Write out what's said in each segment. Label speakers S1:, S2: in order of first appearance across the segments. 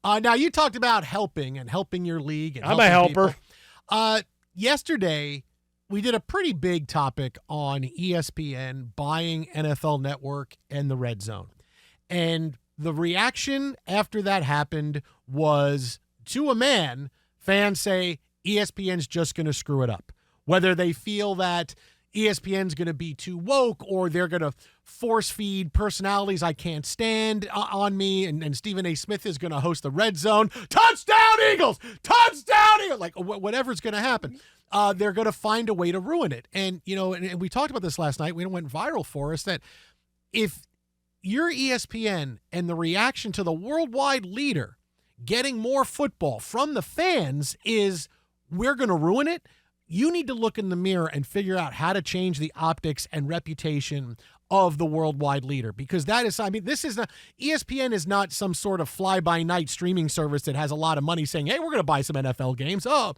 S1: Now, you talked about helping your league. And
S2: I'm a helper.
S1: Yesterday, we did a pretty big topic on ESPN buying NFL Network and the RedZone. And the reaction after that happened was, to a man, fans say ESPN's just going to screw it up. Whether they feel that ESPN's going to be too woke or they're going to force feed personalities I can't stand on me, and Stephen A. Smith is going to host the RedZone. Touchdown Eagles! Touchdown Eagles! Like, whatever's going to happen. They're going to find a way to ruin it. And, and we talked about this last night. We went viral for us that if you're ESPN and the reaction to the worldwide leader getting more football from the fans is we're going to ruin it, you need to look in the mirror and figure out how to change the optics and reputation of the worldwide leader. Because this is not, ESPN is not some sort of fly-by-night streaming service that has a lot of money saying, hey, we're going to buy some NFL games. Oh,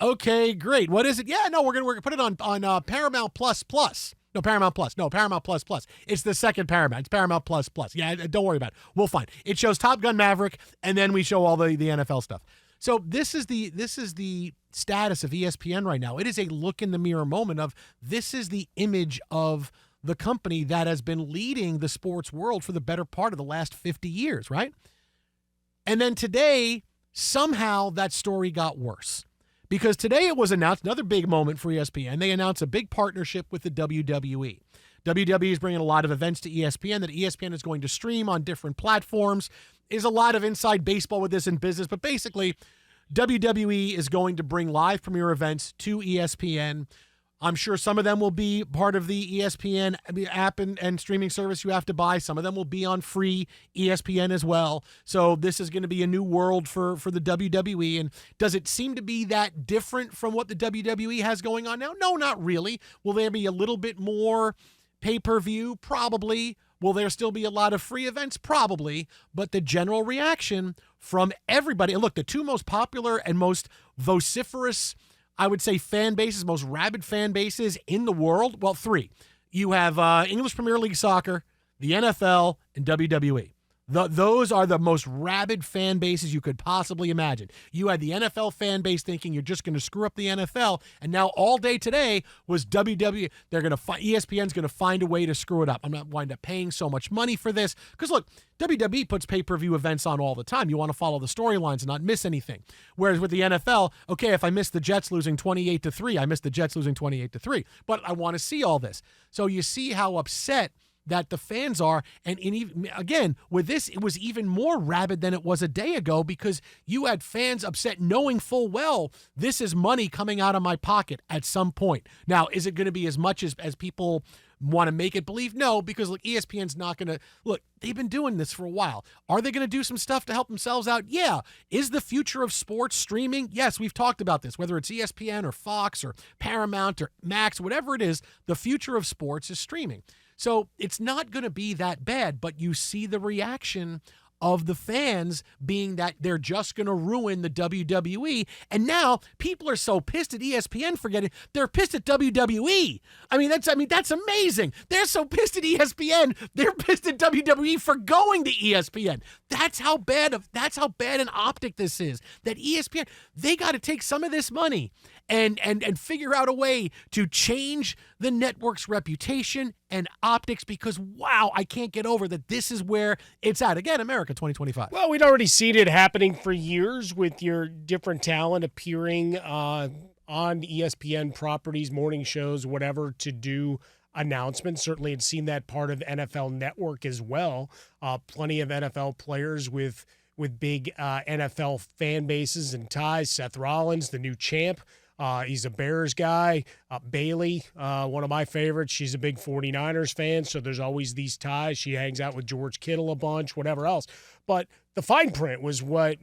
S1: okay, great. What is it? Yeah, no, we're going to put it on Paramount Plus Plus. No, Paramount Plus. No, Paramount Plus Plus. It's the second Paramount. It's Paramount Plus Plus. Yeah, don't worry about it. We'll find. It shows Top Gun Maverick, and then we show all the NFL stuff. So this is the status of ESPN right now. It is a look in the mirror moment of this is the image of the company that has been leading the sports world for the better part of the last 50 years, right? And then today, somehow that story got worse. Because today it was announced, another big moment for ESPN. They announced a big partnership with the WWE. WWE is bringing a lot of events to ESPN that ESPN is going to stream on different platforms. There's a lot of inside baseball with this in business, but basically WWE is going to bring live premiere events to ESPN. I'm sure some of them will be part of the ESPN app and streaming service you have to buy. Some of them will be on free ESPN as well. So this is going to be a new world for the WWE. And does it seem to be that different from what the WWE has going on now? No, not really. Will there be a little bit more pay-per-view? Probably. Will there still be a lot of free events? Probably. But the general reaction from everybody, and look, the two most popular and most vociferous, I would say, fan bases, most rabid fan bases in the world, well, three. You have English Premier League Soccer, the NFL, and WWE. Those are the most rabid fan bases you could possibly imagine. You had the NFL fan base thinking you're just going to screw up the NFL, and now all day today was WWE. ESPN's going to find a way to screw it up. I'm not wind up paying so much money for this because look, WWE puts pay-per-view events on all the time. You want to follow the storylines and not miss anything. Whereas with the NFL, okay, if I miss the Jets losing 28-3, I miss the Jets losing 28-3. But I want to see all this. So you see how upset that the fans are, and again, with this, it was even more rabid than it was a day ago because you had fans upset knowing full well this is money coming out of my pocket at some point. Now, is it going to be as much as people want to make it believe? No, because look, ESPN's not going to, look, they've been doing this for a while. Are they going to do some stuff to help themselves out? Yeah. Is the future of sports streaming? Yes, we've talked about this, whether it's ESPN or Fox or Paramount or Max, whatever it is, the future of sports is streaming. So it's not going to be that bad, but you see the reaction of the fans being that they're just going to ruin the WWE. And now people are so pissed at ESPN for they're pissed at WWE. I mean, that's amazing. They're so pissed at ESPN. They're pissed at WWE for going to ESPN. That's how bad an optic this is. That ESPN, they got to take some of this money and figure out a way to change the network's reputation and optics because, wow, I can't get over that this is where it's at. Again, America 2025.
S2: Well, we'd already seen it happening for years with your different talent appearing on ESPN properties, morning shows, whatever, to do announcements. Certainly had seen that part of NFL Network as well. Plenty of NFL players with big NFL fan bases and ties. Seth Rollins, the new champ. He's a Bears guy. Bailey, one of my favorites. She's a big 49ers fan, so there's always these ties. She hangs out with George Kittle a bunch, whatever else. But the fine print was what,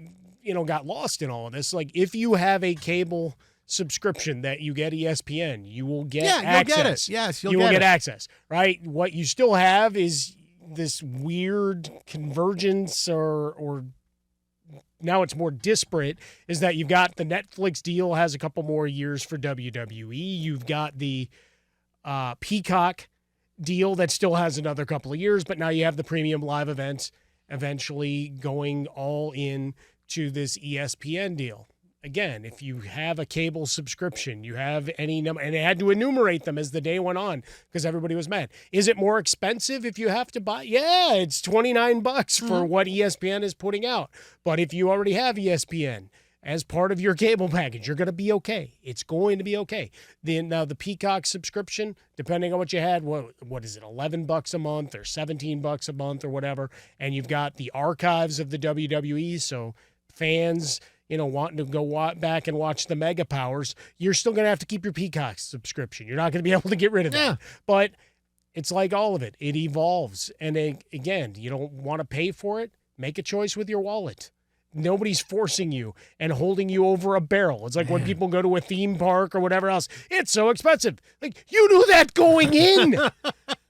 S2: got lost in all of this. Like, if you have a cable subscription that you get ESPN, you will get access.
S1: You'll get it. Yes,
S2: you will get access, right? What you still have is this weird convergence or now it's more disparate, is that you've got the Netflix deal has a couple more years for WWE. You've got the Peacock deal that still has another couple of years, but now you have the premium live events eventually going all in to this ESPN deal. Again, if you have a cable subscription, you have any number, and they had to enumerate them as the day went on because everybody was mad. Is it more expensive if you have to buy? Yeah, it's $29 for what ESPN is putting out. But if you already have ESPN as part of your cable package, you're going to be okay. It's going to be okay. Now the Peacock subscription, depending on what you had, what is it, $11 a month or $17 a month or whatever, and you've got the archives of the WWE, so fans, wanting to go back and watch the Mega Powers, you're still going to have to keep your Peacock subscription. You're not going to be able to get rid of that.
S1: Yeah.
S2: But it's like all of it. It evolves. And again, you don't want to pay for it? Make a choice with your wallet. Nobody's forcing you and holding you over a barrel. It's like when people go to a theme park or whatever else. It's so expensive. Like, you knew that going in.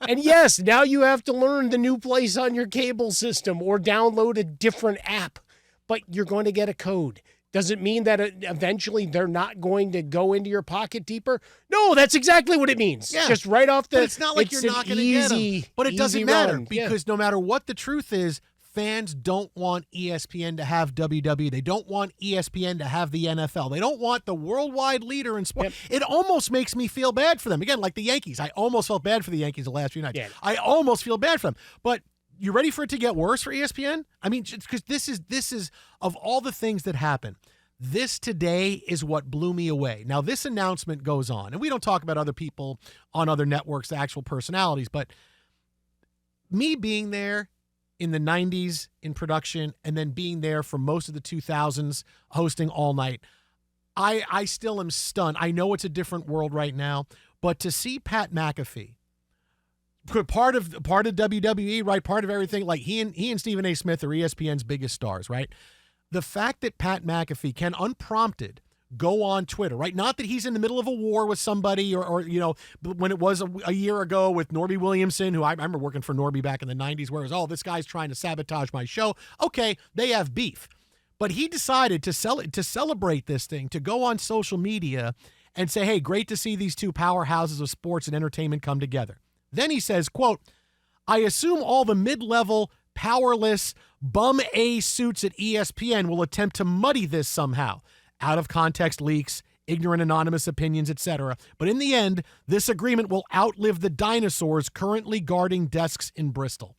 S2: And yes, now you have to learn the new place on your cable system or download a different app. But you're going to get a code. Does it mean that eventually they're not going to go into your pocket deeper? No, that's exactly what it means.
S1: Yeah.
S2: Just right off the...
S1: But it's not like you're not going to get them. But it doesn't matter because no matter what the truth is, fans don't want ESPN to have WWE. They don't want ESPN to have the NFL. They don't want the worldwide leader in sport. It almost makes me feel bad for them. Again, like the Yankees. I almost felt bad for the Yankees the last few nights. Yeah. I almost feel bad for them. But you ready for it to get worse for ESPN? I mean, because this is of all the things that happen, this today is what blew me away. Now, this announcement goes on, and we don't talk about other people on other networks, the actual personalities, but me being there in the 90s in production and then being there for most of the 2000s hosting all night, I still am stunned. I know it's a different world right now, but to see Pat McAfee, part of WWE, right? Part of everything. Like he and Stephen A. Smith are ESPN's biggest stars, right? The fact that Pat McAfee can unprompted go on Twitter, right? Not that he's in the middle of a war with somebody or when it was a year ago with Norby Williamson, who I remember working for Norby back in the 90s, where it was, this guy's trying to sabotage my show. Okay, they have beef. But he decided to celebrate this thing, to go on social media and say, hey, great to see these two powerhouses of sports and entertainment come together. Then he says, quote, I assume all the mid-level, powerless, bum A suits at ESPN will attempt to muddy this somehow. Out of context leaks, ignorant anonymous opinions, etc. But in the end, this agreement will outlive the dinosaurs currently guarding desks in Bristol.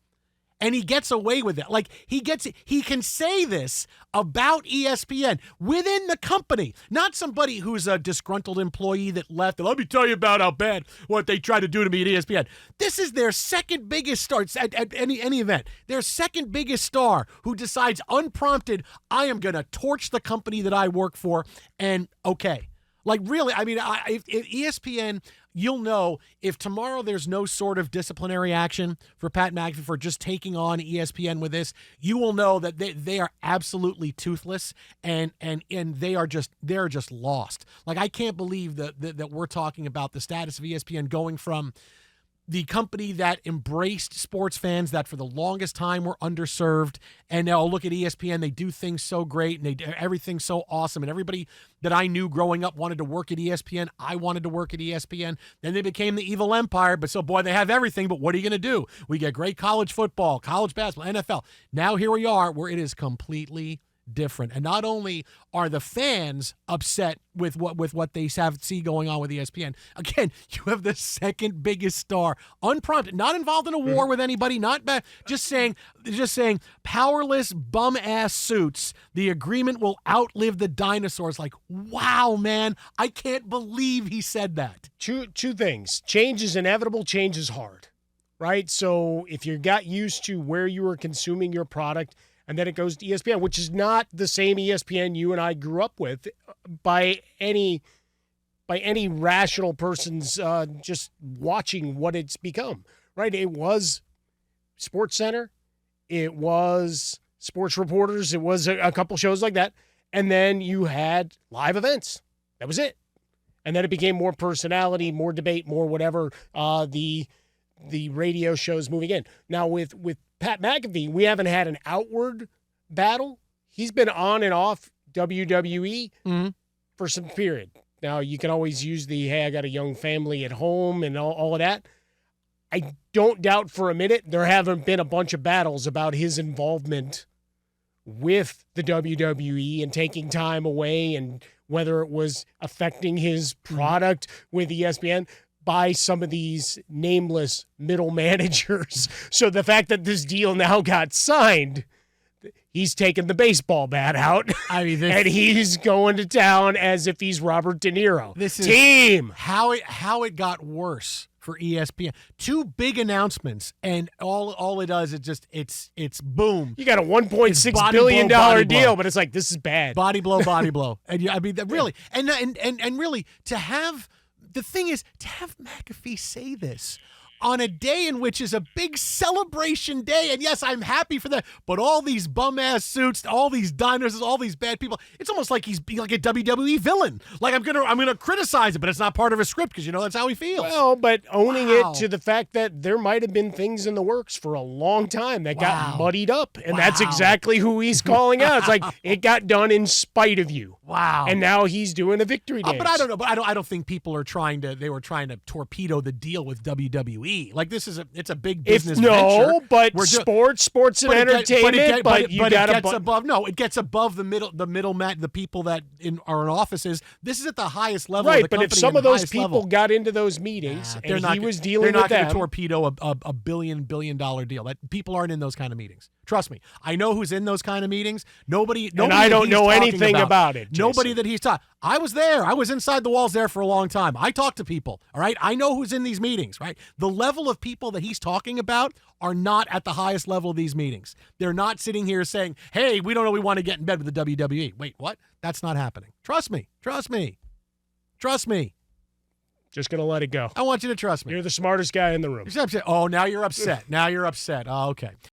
S1: And he gets away with it. Like, he can say this about ESPN within the company, not somebody who's a disgruntled employee that left. And let me tell you about how bad what they tried to do to me at ESPN. This is their second biggest star at any event. Their second biggest star who decides unprompted, I am going to torch the company that I work for. And okay. Like, really, I mean, if ESPN, you'll know if tomorrow there's no sort of disciplinary action for Pat McAfee for just taking on ESPN with this, you will know that they are absolutely toothless and they're just lost. Like, I can't believe that we're talking about the status of ESPN going from the company that embraced sports fans that for the longest time were underserved, and now look at ESPN. They do things so great, and they do everything so awesome, and everybody that I knew growing up wanted to work at ESPN. I wanted to work at ESPN. Then they became the evil empire, but so, boy, they have everything, but what are you going to do? We get great college football, college basketball, NFL. Now here we are where it is completely different. And not only are the fans upset with what they see going on with ESPN, again, you have the second biggest star, unprompted, not involved in a war with anybody, not bad, just saying powerless bum ass suits. The agreement will outlive the dinosaurs. Like, wow, man, I can't believe he said that.
S2: Two things. Change is inevitable. Change is hard, right? So if you got used to where you were consuming your product, and then it goes to ESPN, which is not the same ESPN you and I grew up with by any rational person's just watching what it's become, right? It was SportsCenter. It was Sports Reporters. It was a couple shows like that. And then you had live events. That was it. And then it became more personality, more debate, more whatever, the radio shows moving in. Now with Pat McAfee, we haven't had an outward battle. He's been on and off WWE for some period. Now, you can always use hey, I got a young family at home and all of that. I don't doubt for a minute there haven't been a bunch of battles about his involvement with the WWE and taking time away, and whether it was affecting his product with ESPN by some of these nameless middle managers. So the fact that this deal now got signed, he's taking the baseball bat out. I mean, and he's going to town as if he's Robert De Niro.
S1: This is
S2: team.
S1: How it got worse for ESPN. Two big announcements, and all it does is just it's boom.
S2: You got a $1.6 billion deal, but it's like, this is bad.
S1: Body blow, body blow. And I mean, really, and really, to have the thing is to have McAfee say this on a day in which is a big celebration day, and yes, I'm happy for that, but all these bum-ass suits, all these diners, all these bad people, it's almost like he's like a WWE villain. Like, I'm gonna criticize it, but it's not part of his script, because that's how he feels.
S2: Well, but owning it to the fact that there might have been things in the works for a long time that got muddied up, and that's exactly who he's calling out. It's like, it got done in spite of you.
S1: Wow.
S2: And now he's doing a victory dance.
S1: But I don't know. But I don't think people are they were trying to torpedo the deal with WWE. Like, it's a big business venture.
S2: No, but sports and entertainment.
S1: It gets above the people that are in offices. This is at the highest level.
S2: Right,
S1: of the
S2: but if some of those people got into those meetings and he was dealing with them,
S1: they're not going to torpedo a $1 billion deal. That people aren't in those kind of meetings. Trust me, I know who's in those kind of meetings. Nobody
S2: and I don't know anything about it. Jason.
S1: Nobody that he's taught. I was there. I was inside the walls there for a long time. I talk to people, all right? I know who's in these meetings, right? The level of people that he's talking about are not at the highest level of these meetings. They're not sitting here saying, hey, we don't know, we want to get in bed with the WWE. Wait, what? That's not happening. Trust me. Trust me. Trust me.
S2: Just going to let it go.
S1: I want you to trust me.
S2: You're the smartest guy in the room.
S1: Oh, now you're upset. Now you're upset. Oh, okay.